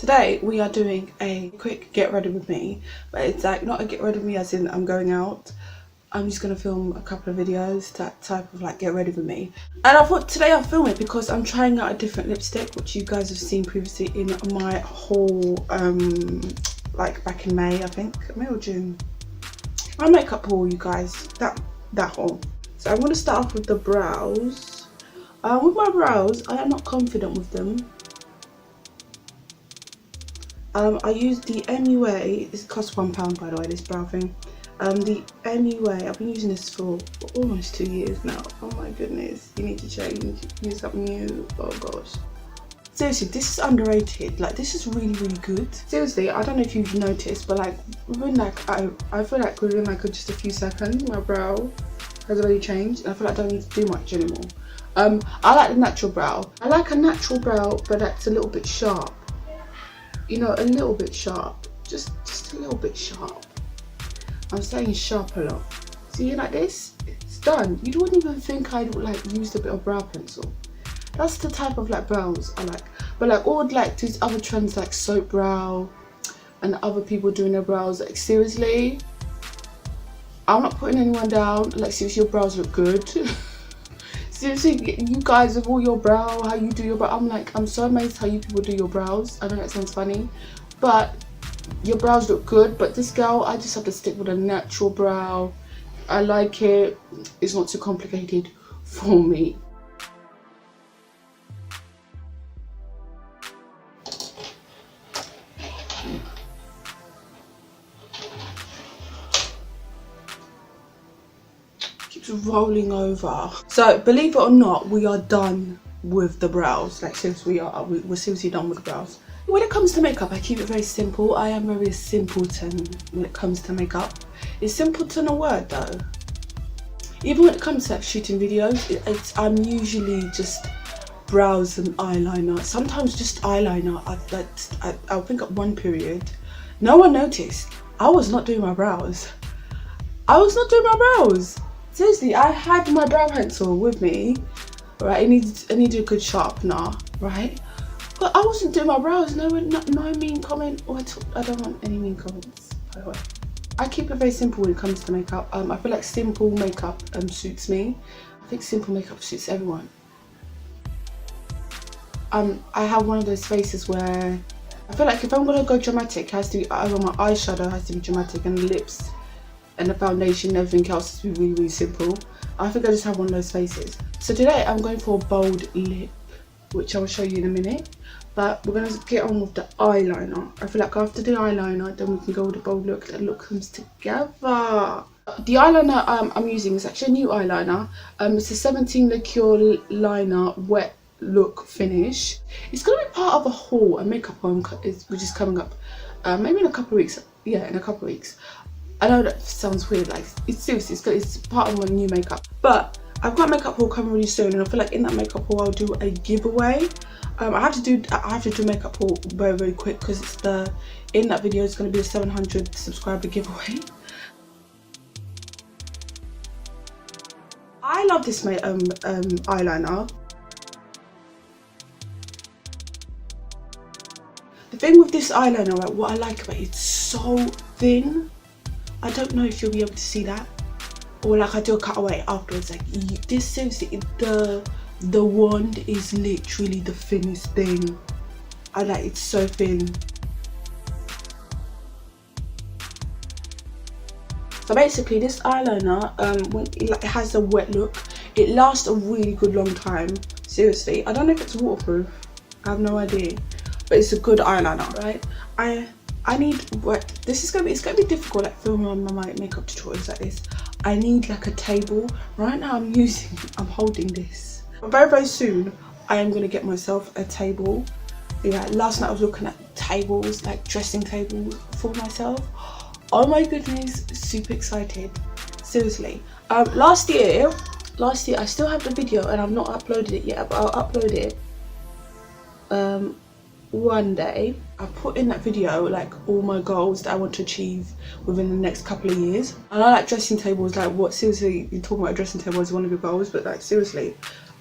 Today we are doing a quick get ready with me, but it's like not a get ready with me as in I'm going out. I'm just gonna film a couple of videos, that type of like get ready with me. And I thought today I'll film it because I'm trying out a different lipstick, which you guys have seen previously in my haul, like back in May, I think, May or June. My makeup haul, you guys, that haul. So I'm gonna start off with the brows. With my brows, I am not confident with them. I used the MUA, this costs £1 by the way, this brow thing. The MUA, I've been using this for almost 2 years now. Oh my goodness, you need to change, use something new, oh gosh. Seriously, this is underrated, like this is really good. Seriously, I don't know if you've noticed, but like within like, I feel like within like just a few seconds, my brow has already changed and I feel like I don't need to do much anymore. I like the natural brow. I like a natural brow, but that's a little bit sharp. You know, a little bit sharp, just a little bit sharp. I'm saying sharp a lot. See, like this, it's done. You wouldn't even think I'd like used a bit of brow pencil. That's the type of like brows I like. But like all like these other trends like soap brow and other people doing their brows, like seriously, I'm not putting anyone down. Like seriously, your brows look good. Seriously, you guys with all your brow, how you do your brow, I'm so amazed how you people do your brows. I know that sounds funny, but your brows look good. But this girl, I just have to stick with a natural brow. I like it. It's not too complicated for me. Rolling over. So believe it or not, we are done with the brows. Like seriously, we're seriously done with the brows. When it comes to makeup, I keep it very simple. I am very simpleton when it comes to makeup. Is simpleton a word though? Even when it comes to like shooting videos, I'm usually just brows and eyeliner. Sometimes just eyeliner. I think at one period, no one noticed. I was not doing my brows. Seriously, I had my brow pencil with me, right? I needed a good sharpener, right? But I wasn't doing my brows. No mean comment. I don't want any mean comments, by the way. I keep it very simple when it comes to makeup. I feel like simple makeup suits me. I think simple makeup suits everyone. I have one of those faces where I feel like if I'm gonna go dramatic, it has to be either my eyeshadow has to be dramatic and the lips and the foundation and everything else to be really simple. I think I just have one of those faces. So today I'm going for a bold lip, which I will show you in a minute. But we're gonna get on with the eyeliner. I feel like after the eyeliner, then we can go with the bold look. The look comes together. The eyeliner I'm using is actually a new eyeliner. It's a 17 liqueur liner wet look finish. It's gonna be part of a haul, a makeup haul, which is coming up maybe in a couple of weeks. Yeah, in a couple of weeks. I know that sounds weird, like it's seriously, it's part of my new makeup. But I've got a makeup haul coming really soon, and I feel like in that makeup haul I'll do a giveaway. I have to do makeup haul very quick because it's in that video it's going to be a 700 subscriber giveaway. I love this eyeliner. The thing with this eyeliner, right, what I like about it, it's so thin. I don't know if you'll be able to see that, or like I do a cutaway afterwards. Like this, seriously, the wand is literally the thinnest thing. I like it's so thin. So basically, this eyeliner, when it has a wet look, it lasts a really good long time. Seriously, I don't know if it's waterproof. I have no idea, but it's a good eyeliner, right? I need what it's gonna be difficult like filming on my makeup tutorials like this. I need like a table. Right now I'm holding this. But very soon I am gonna get myself a table. Yeah, last night I was looking at tables, like dressing tables for myself. Oh my goodness, super excited. Seriously. Last year I still have the video and I've not uploaded it yet, but I'll upload it one day. I put in that video like all my goals that I want to achieve within the next couple of years. And I like dressing tables, like what, seriously, you're talking about a dressing table as one of your goals, but like seriously,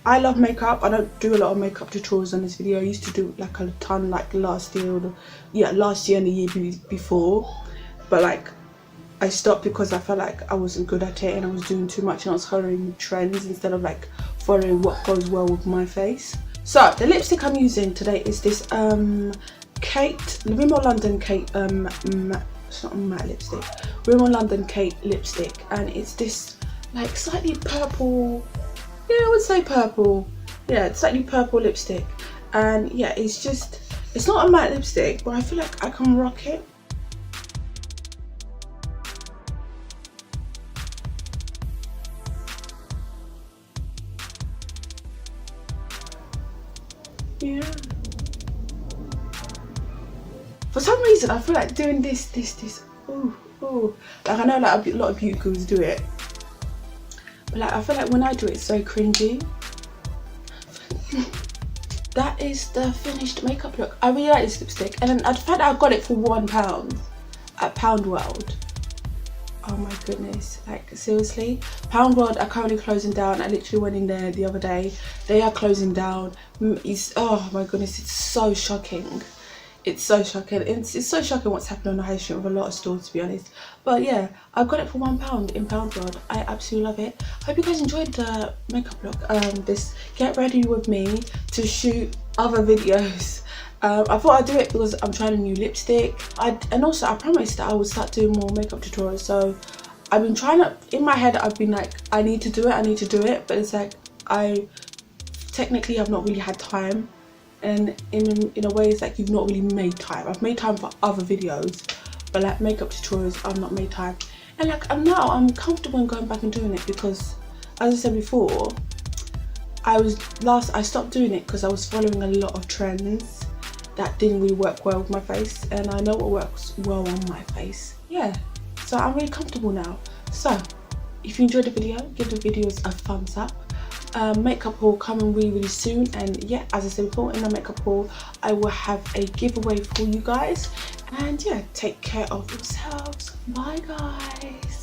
I love makeup. I don't do a lot of makeup tutorials on this video. I used to do like a ton like last year or last year and the year before, but like I stopped because I felt like I wasn't good at it and I was doing too much and I was following trends instead of like following what goes well with my face. So the lipstick I'm using today is this Rimmel London Kate it's not a matte lipstick, Rimmel London Kate lipstick, and it's this like slightly purple, yeah, I would say purple, yeah, it's slightly purple lipstick, and yeah, it's not a matte lipstick, but I feel like I can rock it. Yeah. For some reason, I feel like doing this. Ooh. Like I know like a lot of beauty gurus do it, but like I feel like when I do it, it's so cringy. That is the finished makeup look. I really like this lipstick, and then I found out I got it for £1 at Pound World. Oh my goodness, like seriously, Pound World are currently closing down. I literally went in there the other day. They are closing down. Oh my goodness, it's so shocking. It's so shocking. It's so shocking what's happening on the high street with a lot of stores, to be honest. But yeah, I got it for £1 in Pound World. I absolutely love it. Hope you guys enjoyed the makeup look. This get ready with me to shoot other videos. I thought I'd do it because I'm trying a new lipstick. And also I promised that I would start doing more makeup tutorials. So I've been trying to, in my head I've been like, I need to do it, but it's like technically I've not really had time. And in a way it's like you've not really made time. I've made time for other videos, but like makeup tutorials I've not made time. And like I'm comfortable in going back and doing it because, as I said before, I stopped doing it because I was following a lot of trends that didn't really work well with my face, and I know what works well on my face. Yeah, so I'm really comfortable now. So if you enjoyed the video, give the videos a thumbs up. Makeup haul coming really soon, and yeah, as I said before, in the makeup haul I will have a giveaway for you guys, and yeah, take care of yourselves. Bye guys.